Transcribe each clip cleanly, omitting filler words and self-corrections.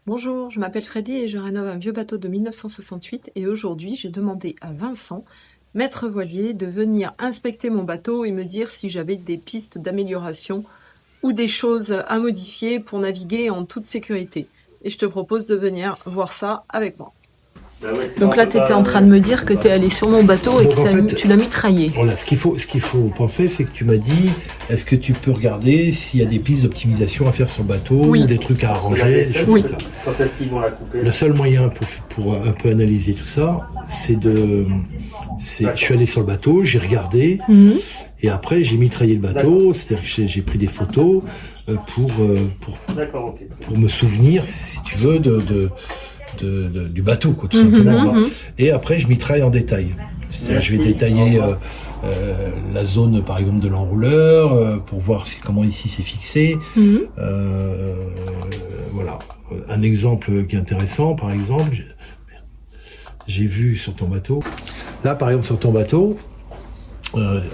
Bonjour, je m'appelle Freddy et je rénove un vieux bateau de 1968 et aujourd'hui j'ai demandé à Vincent, maître voilier, de venir inspecter mon bateau et me dire si j'avais des pistes d'amélioration ou des choses à modifier pour naviguer en toute sécurité. Et je te propose de venir voir ça avec moi. Donc là, tu étais en train de me dire que tu es allé sur mon bateau et que tu l'as mitraillé. Voilà, ce qu'il faut penser, c'est que tu m'as dit, est-ce que tu peux regarder s'il y a des pistes d'optimisation à faire sur le bateau, Oui. ou des trucs à arranger, des choses Oui. comme ça. Quand est-ce qu'ils vont la couper? Le seul moyen pour un peu analyser tout ça, je suis allé sur le bateau, j'ai regardé, et après j'ai mitraillé le bateau, c'est-à-dire que j'ai pris des photos pour me souvenir, si tu veux, du bateau, quoi, tout simplement. Et après, je mitraille en détail. C'est-à-dire, je vais détailler la zone, par exemple, de l'enrouleur, pour voir comment ici c'est fixé. Voilà. Un exemple qui est intéressant, par exemple, j'ai vu sur ton bateau. Là, par exemple, sur ton bateau,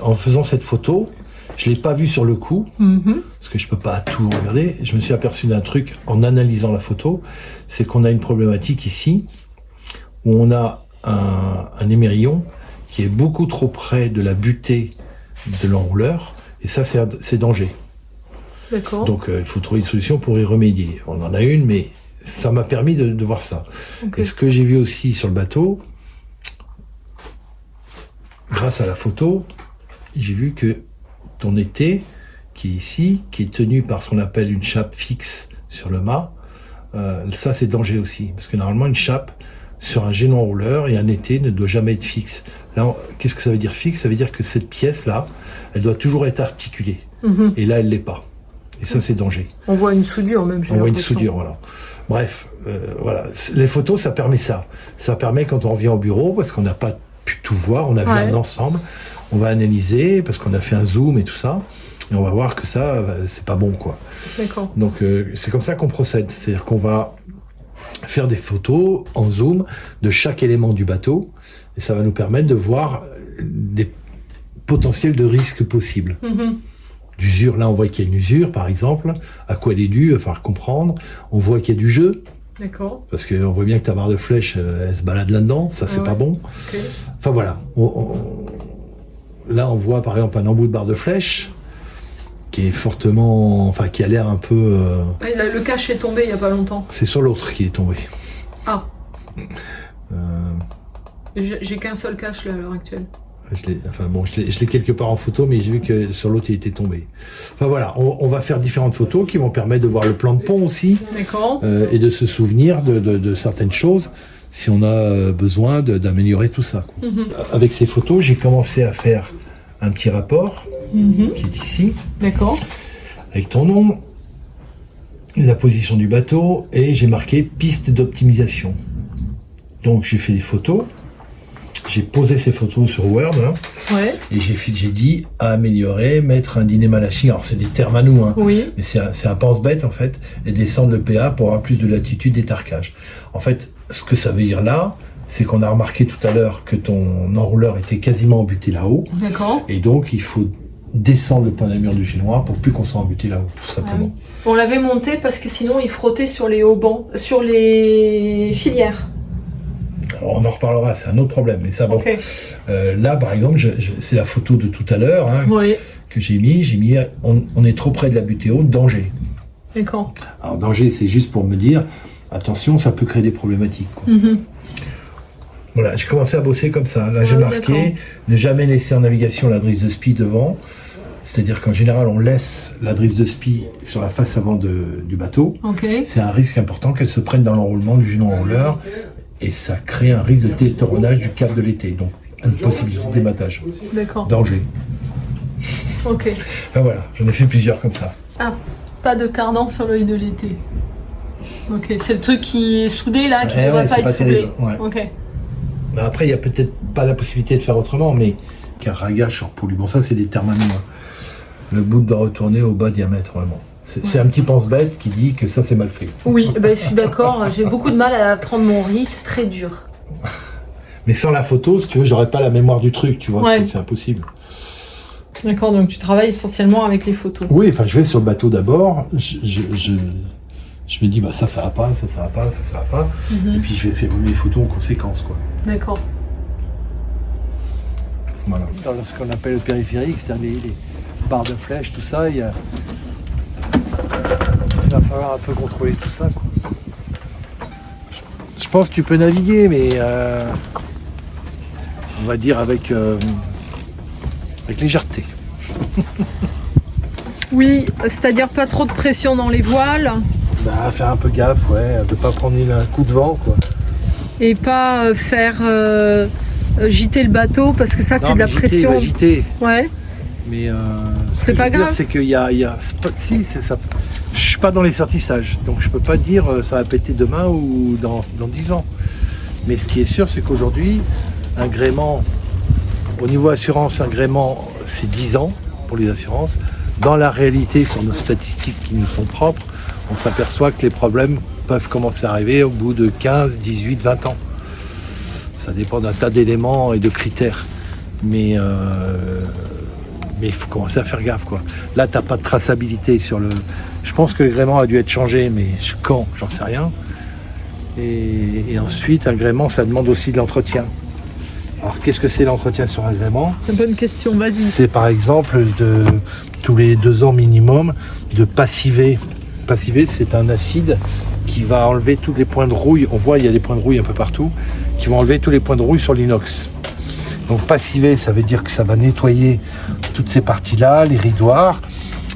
en faisant cette photo, je l'ai pas vu sur le coup, parce que je peux pas tout regarder. Je me suis aperçu d'un truc en analysant la photo, c'est qu'on a une problématique ici, où on a un émerillon qui est beaucoup trop près de la butée de l'enrouleur, et ça c'est danger. D'accord. Donc il faut trouver une solution pour y remédier. On en a une, mais ça m'a permis de voir ça. Okay. Et ce que j'ai vu aussi sur le bateau, grâce à la photo, j'ai vu que ton étai, qui est ici, qui est tenu par ce qu'on appelle une chape fixe sur le mât, ça c'est danger aussi, parce que normalement une chape sur un génon rouleur et un étai ne doit jamais être fixe. Là, qu'est-ce que ça veut dire fixe? Ça veut dire que cette pièce-là, elle doit toujours être articulée, et là elle l'est pas. Et ça c'est danger. On voit une soudure même. On voit une soudure, voilà. Bref, voilà. Les photos, ça permet ça. Ça permet quand on revient au bureau, parce qu'on n'a pas pu tout voir, on a vu un ensemble. On va analyser parce qu'on a fait un zoom et tout ça, et on va voir que ça, c'est pas bon, quoi. D'accord. Donc c'est comme ça qu'on procède, c'est-à-dire qu'on va faire des photos en zoom de chaque élément du bateau, et ça va nous permettre de voir des potentiels de risques possibles. D'usure, là on voit qu'il y a une usure, par exemple, à quoi elle est due, il va falloir comprendre. On voit qu'il y a du jeu. D'accord. Parce qu'on voit bien que ta barre de flèche, elle se balade là-dedans, ça c'est pas bon. Okay. Enfin voilà. Là, on voit par exemple un embout de barre de flèche qui est fortement, enfin qui a l'air un peu. Le cache est tombé il y a pas longtemps. C'est sur l'autre qui est tombé. Ah. J'ai qu'un seul cache là à l'heure actuelle. Je l'ai quelque part en photo, mais j'ai vu que sur l'autre il était tombé. Enfin voilà, on va faire différentes photos qui vont permettre de voir le plan de pont aussi. D'accord. Et de se souvenir de certaines choses, si on a besoin d'améliorer tout ça. Avec ces photos, j'ai commencé à faire un petit rapport qui est ici. D'accord. Avec ton nom, la position du bateau, et j'ai marqué piste d'optimisation. Donc j'ai fait des photos, j'ai posé ces photos sur Word, et j'ai dit à améliorer, mettre un dîner malachie. Alors c'est des termes à nous, mais c'est un pense-bête en fait, et descendre le PA pour avoir plus de latitude d'étarcage. En fait, ce que ça veut dire là, c'est qu'on a remarqué tout à l'heure que ton enrouleur était quasiment embuté là-haut. D'accord. Et donc il faut descendre le point d'amure du génois pour plus qu'on soit embuté là-haut, tout simplement. Ah oui. On l'avait monté parce que sinon il frottait sur les haubans, sur les filières. Alors on en reparlera, c'est un autre problème, mais ça bon. Là par exemple, c'est la photo de tout à l'heure que j'ai mis, on est trop près de la butée haute, danger. D'accord. Alors danger, c'est juste pour me dire, attention, ça peut créer des problématiques, quoi. Voilà, j'ai commencé à bosser comme ça. Là, j'ai marqué ne jamais laisser en navigation la drisse de spi devant. C'est-à-dire qu'en général, on laisse la drisse de spi sur la face avant du bateau. C'est un risque important qu'elle se prenne dans l'enroulement du génon enrouleur, et ça crée un risque de détoronnage du câble de l'été. Donc, une possibilité de dématage. D'accord. Danger. Ok. Enfin voilà, j'en ai fait plusieurs comme ça. Ah, pas de cardan sur l'œil de l'été. Ok, c'est le truc qui est soudé là, qui ne devrait pas être soudé. Ok. Après, il n'y a peut-être pas la possibilité de faire autrement, mais carragage sur poulu. Bon, ça, c'est des termes à nous. Le bout doit retourner au bas diamètre, vraiment. C'est un petit pense-bête qui dit que ça, c'est mal fait. Oui, je suis d'accord. J'ai beaucoup de mal à prendre mon riz, c'est très dur. Mais sans la photo, si tu veux, j'aurais pas la mémoire du truc, tu vois, c'est impossible. D'accord, donc tu travailles essentiellement avec les photos. Oui, enfin, je vais sur le bateau d'abord, Je me dis, bah ça va pas, ça va pas, ça va pas. Et puis je vais faire mes photos en conséquence, quoi. D'accord. Voilà. Dans ce qu'on appelle le périphérique, c'est-à-dire les barres de flèches, tout ça, il va falloir un peu contrôler tout ça, quoi. Je pense que tu peux naviguer, mais on va dire avec légèreté. Oui, c'est-à-dire pas trop de pression dans les voiles. Bah, faire un peu gaffe, ouais, de pas prendre un coup de vent, quoi. Et pas faire gîter le bateau, parce que ça, c'est de la pression. Il va gîter. Ouais. Mais c'est pas grave. C'est qu'il y a si, c'est ça. Je suis pas dans les certissages, donc je peux pas dire ça va péter demain ou dans 10 ans. Mais ce qui est sûr, c'est qu'aujourd'hui, un gréement, au niveau assurance, un gréement, c'est 10 ans pour les assurances. Dans la réalité, sur nos statistiques qui nous sont propres, on s'aperçoit que les problèmes peuvent commencer à arriver au bout de 15, 18, 20 ans. Ça dépend d'un tas d'éléments et de critères. Mais il faut commencer à faire gaffe, quoi. Là, t'as pas de traçabilité sur le... Je pense que le gréement a dû être changé, mais quand, j'en sais rien. Et ensuite, un gréement, ça demande aussi de l'entretien. Alors, qu'est-ce que c'est l'entretien sur un gréement? Bonne question, vas-y. C'est par exemple de tous les 2 ans minimum de passiver. Passiver, c'est un acide qui va enlever tous les points de rouille. On voit, il y a des points de rouille un peu partout, qui vont enlever tous les points de rouille sur l'inox. Donc passiver, ça veut dire que ça va nettoyer toutes ces parties-là, les ridoirs.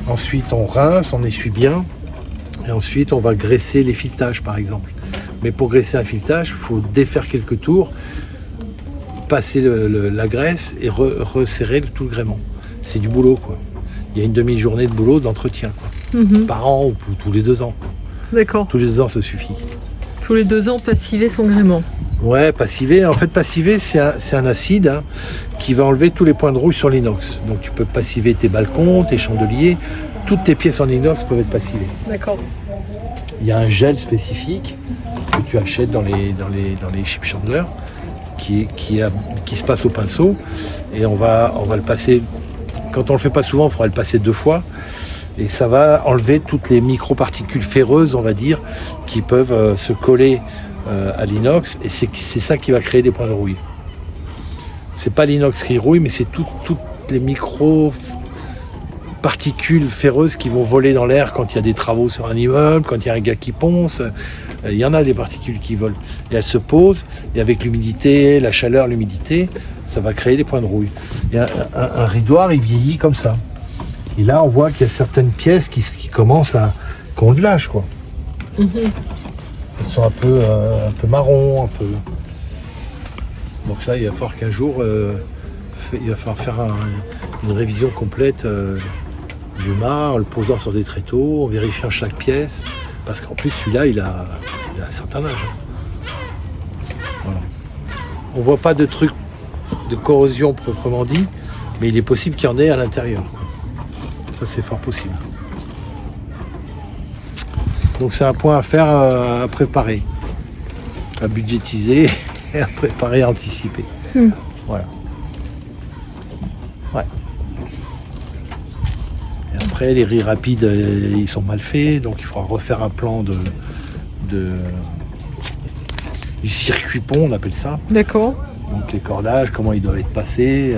Ensuite, on rince, on essuie bien. Et ensuite, on va graisser les filetages, par exemple. Mais pour graisser un filetage, il faut défaire quelques tours, passer la graisse et resserrer tout le gréement. C'est du boulot, quoi. Il y a une demi-journée de boulot d'entretien, quoi. Par an ou tous les 2 ans. D'accord. Tous les 2 ans, ça suffit. Tous les 2 ans, passiver son gréement. Ouais, passiver. En fait, passiver, c'est un acide qui va enlever tous les points de rouille sur l'inox. Donc, tu peux passiver tes balcons, tes chandeliers. Toutes tes pièces en inox peuvent être passivées. D'accord. Il y a un gel spécifique que tu achètes dans les chip chandlers qui se passe au pinceau. Et on va le passer. Quand on le fait pas souvent, il faudra le passer 2 fois. Et ça va enlever toutes les micro-particules ferreuses, on va dire, qui peuvent se coller à l'inox. Et c'est ça qui va créer des points de rouille. C'est pas l'inox qui rouille, mais c'est toutes les micro-particules ferreuses qui vont voler dans l'air quand il y a des travaux sur un immeuble, quand il y a un gars qui ponce. Il y en a des particules qui volent. Et elles se posent, et avec l'humidité, la chaleur, l'humidité, ça va créer des points de rouille. Et un ridoir, il vieillit comme ça. Et là, on voit qu'il y a certaines pièces qui commencent qui ont de l'âge, quoi. Elles sont un peu marron, un peu... Donc ça, il va falloir qu'un jour, il va falloir faire une révision complète du mât, en le posant sur des tréteaux, en vérifiant chaque pièce, parce qu'en plus, celui-là, il a un certain âge. Voilà. On voit pas de truc de corrosion proprement dit, mais il est possible qu'il y en ait à l'intérieur. Ça, c'est fort possible. Donc c'est un point à faire, à préparer, à budgétiser, et à préparer, à anticiper. Voilà. Ouais. Et après, les ris rapides, ils sont mal faits, donc il faudra refaire un plan du circuit pont, on appelle ça. D'accord. Donc les cordages, comment ils doivent être passés.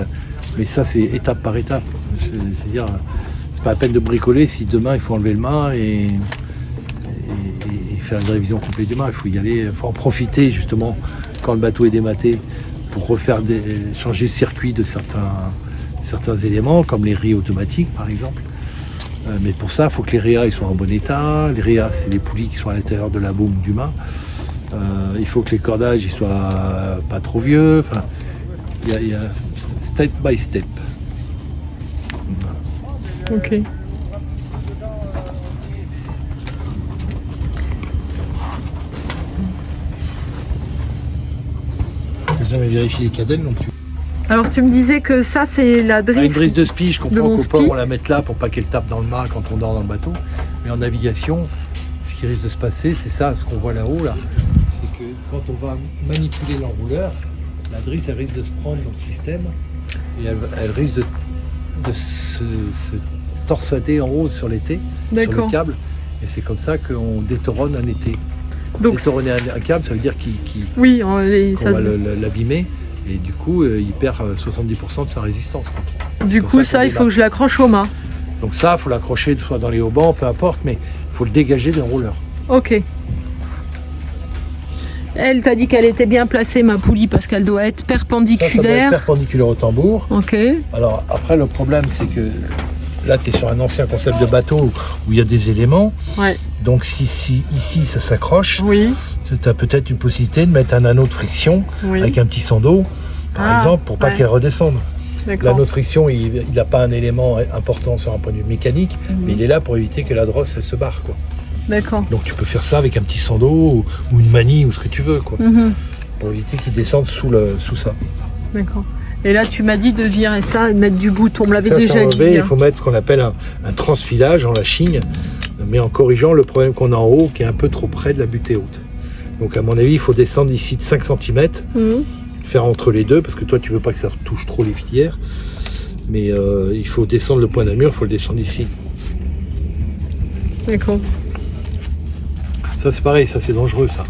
Mais ça, c'est étape par étape. C'est-à-dire, c'est pas la peine de bricoler si demain il faut enlever le mât et faire une révision complète du mât. Il faut y aller, il faut en profiter justement quand le bateau est dématé pour changer le circuit de certains éléments, comme les ris automatiques par exemple. Mais pour ça, il faut que les réas ils soient en bon état. Les réas, c'est les poulies qui sont à l'intérieur de la baume du mât. Il faut que les cordages ils soient pas trop vieux. Enfin, il y a step by step. Voilà. Ok. T'as jamais vérifié les cadènes non plus. Alors tu me disais que ça c'est la drisse. Une drisse de spi, je comprends mon qu'au port spi. on la mette là pour pas qu'elle tape dans le mât quand on dort dans le bateau. Mais en navigation, ce qui risque de se passer, c'est ça, ce qu'on voit là-haut là. C'est que quand on va manipuler l'enrouleur, la drisse elle risque de se prendre dans le système et elle risque de se torsader en haut sur l'été, sur le D'accord. câble. Et c'est comme ça qu'on détoronne un été. Donc, Détoronner un câble, ça veut dire oui, qu'on va l'abîmer. Et du coup, il perd 70% de sa résistance. Du coup, ça, il faut que je l'accroche au mât. Donc ça, il faut l'accrocher soit dans les haubans, peu importe, mais il faut le dégager d'un rouleur. Ok. Elle t'a dit qu'elle était bien placée, ma poulie, parce qu'elle doit être perpendiculaire. Ça doit être perpendiculaire au tambour. Ok. Alors après, le problème, c'est que là, tu es sur un ancien concept de bateau où il y a des éléments. Ouais. Donc si ici, ça s'accroche, oui. tu as peut-être une possibilité de mettre un anneau de friction avec un petit son d'eau, par exemple, pour pas qu'elle redescende. L'anneau de friction, il n'a pas un élément important sur un point de vue mécanique, mais il est là pour éviter que la drosse, elle se barre, quoi. D'accord. Donc tu peux faire ça avec un petit son d'eau ou une manie ou ce que tu veux, quoi, pour éviter qu'il descende sous ça. D'accord. Et là, tu m'as dit de virer ça et de mettre du bouton. On me l'avait déjà dit. Il faut mettre ce qu'on appelle un transfilage en lâchigne, mais en corrigeant le problème qu'on a en haut, qui est un peu trop près de la butée haute. Donc à mon avis, il faut descendre ici de 5 cm, faire entre les deux, parce que toi, tu veux pas que ça touche trop les filières. Mais il faut descendre le point d'un mur, il faut le descendre ici. D'accord. Ça, c'est pareil, ça, c'est dangereux, ça.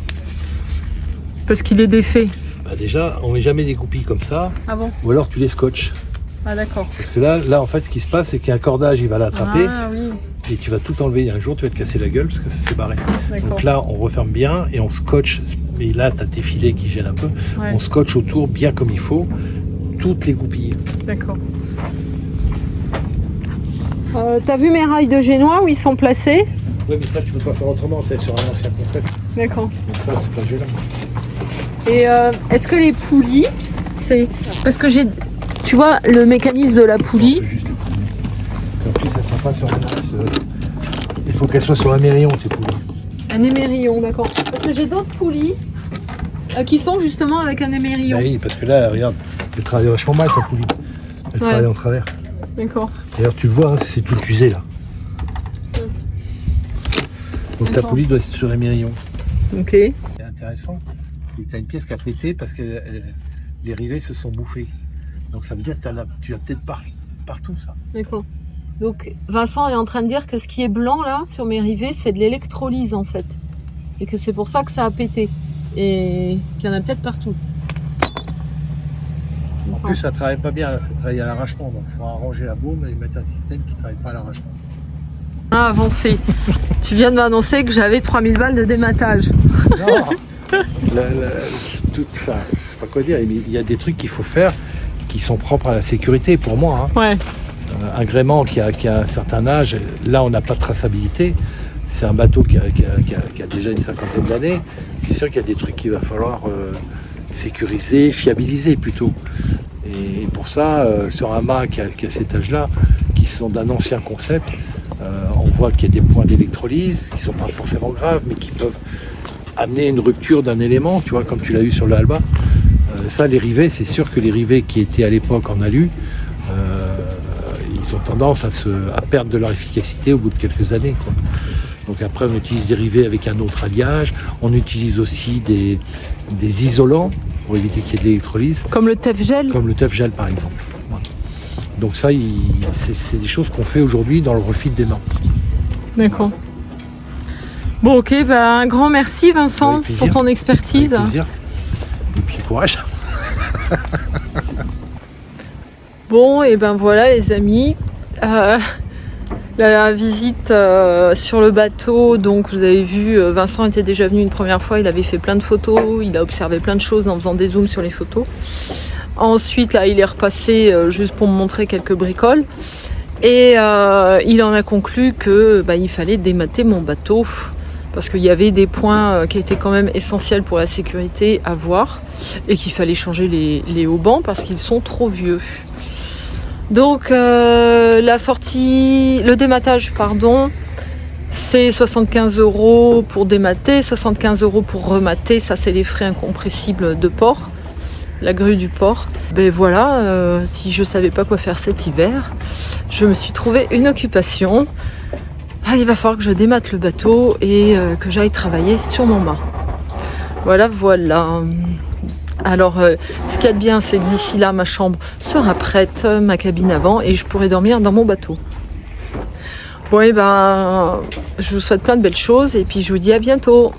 Parce qu'il est défait. Bah déjà, on met jamais des goupilles comme ça. Ah bon? Ou alors tu les scotches. Ah d'accord. Parce que là, en fait, ce qui se passe, c'est qu'un cordage, il va l'attraper. Ah oui. Et tu vas tout enlever. Un jour, tu vas te casser la gueule parce que ça s'est barré. Donc là, on referme bien et on scotche. Mais là, tu as tes filets qui gênent un peu. Ouais. On scotche autour bien comme il faut toutes les goupilles. D'accord. T'as vu mes rails de génois où ils sont placés? Oui, mais ça, tu peux pas faire autrement. T'es sur un ancien concept. D'accord. Donc ça, c'est pas gênant. Et est-ce que les poulies, c'est... Parce que j'ai... Tu vois, le mécanisme de la poulie... Juste les poulies. En plus, elles sont pas sur un axe. Il faut qu'elles soient sur un émerillon, tes poulies. Un émerillon, d'accord. Parce que j'ai d'autres poulies qui sont justement avec un émerillon. Oui, parce que là, regarde, elle travaille vachement mal, ta poulie. Elle travaille en travers. D'accord. D'ailleurs, tu le vois, hein, c'est tout usé, là. Donc ta poulie doit être sur émerillon. Ok. Ce qui est intéressant, c'est que tu as une pièce qui a pété parce que les rivets se sont bouffés. Donc ça veut dire que tu as peut-être partout ça. D'accord. Donc Vincent est en train de dire que ce qui est blanc là sur mes rivets, c'est de l'électrolyse en fait. Et que c'est pour ça que ça a pété. Et qu'il y en a peut-être partout. En plus ça ne travaille pas bien, ça travaille à l'arrachement. Donc il faut arranger la baume et mettre un système qui ne travaille pas à l'arrachement. Avancé. Tu viens de m'annoncer que j'avais 3000 balles de dématage. Non. Je sais pas quoi dire, il y a des trucs qu'il faut faire qui sont propres à la sécurité pour moi. Hein. Ouais. Un gréement qui a un certain âge, là on n'a pas de traçabilité. C'est un bateau qui a déjà une cinquantaine d'années. C'est sûr qu'il y a des trucs qu'il va falloir sécuriser, fiabiliser plutôt. Et pour ça, sur un mât qui a cet âge-là, qui sont d'un ancien concept, on voit qu'il y a des points d'électrolyse qui ne sont pas forcément graves, mais qui peuvent amener une rupture d'un élément, tu vois, comme tu l'as eu sur l'Alba. Ça, les rivets, c'est sûr que les rivets qui étaient à l'époque en alu, ils ont tendance à perdre de leur efficacité au bout de quelques années, quoi. Donc après, on utilise des rivets avec un autre alliage. On utilise aussi des isolants pour éviter qu'il y ait de l'électrolyse. Comme le Tefgel ? Comme le Tefgel, par exemple. Voilà. Donc ça, c'est des choses qu'on fait aujourd'hui dans le refit des mâts. D'accord. Bon, ok, bah, un grand merci Vincent pour ton expertise. Avec plaisir. Et puis courage. Bon, et ben voilà les amis. La visite sur le bateau, donc vous avez vu, Vincent était déjà venu une première fois, il avait fait plein de photos, il a observé plein de choses en faisant des zooms sur les photos. Ensuite, là, il est repassé juste pour me montrer quelques bricoles. Et il en a conclu que il fallait démater mon bateau parce qu'il y avait des points qui étaient quand même essentiels pour la sécurité à voir et qu'il fallait changer les haubans parce qu'ils sont trop vieux. Donc le dématage, c'est 75 € pour démater, 75 € pour remater, ça c'est les frais incompressibles de port, la grue du port. Ben voilà, si je savais pas quoi faire cet hiver, je me suis trouvé une occupation. Il va falloir que je démate le bateau et que j'aille travailler sur mon mât. Voilà. Alors, ce qu'il y a de bien, c'est que d'ici là, ma chambre sera prête, ma cabine avant, et je pourrai dormir dans mon bateau. Bon, et ben, je vous souhaite plein de belles choses et puis je vous dis à bientôt.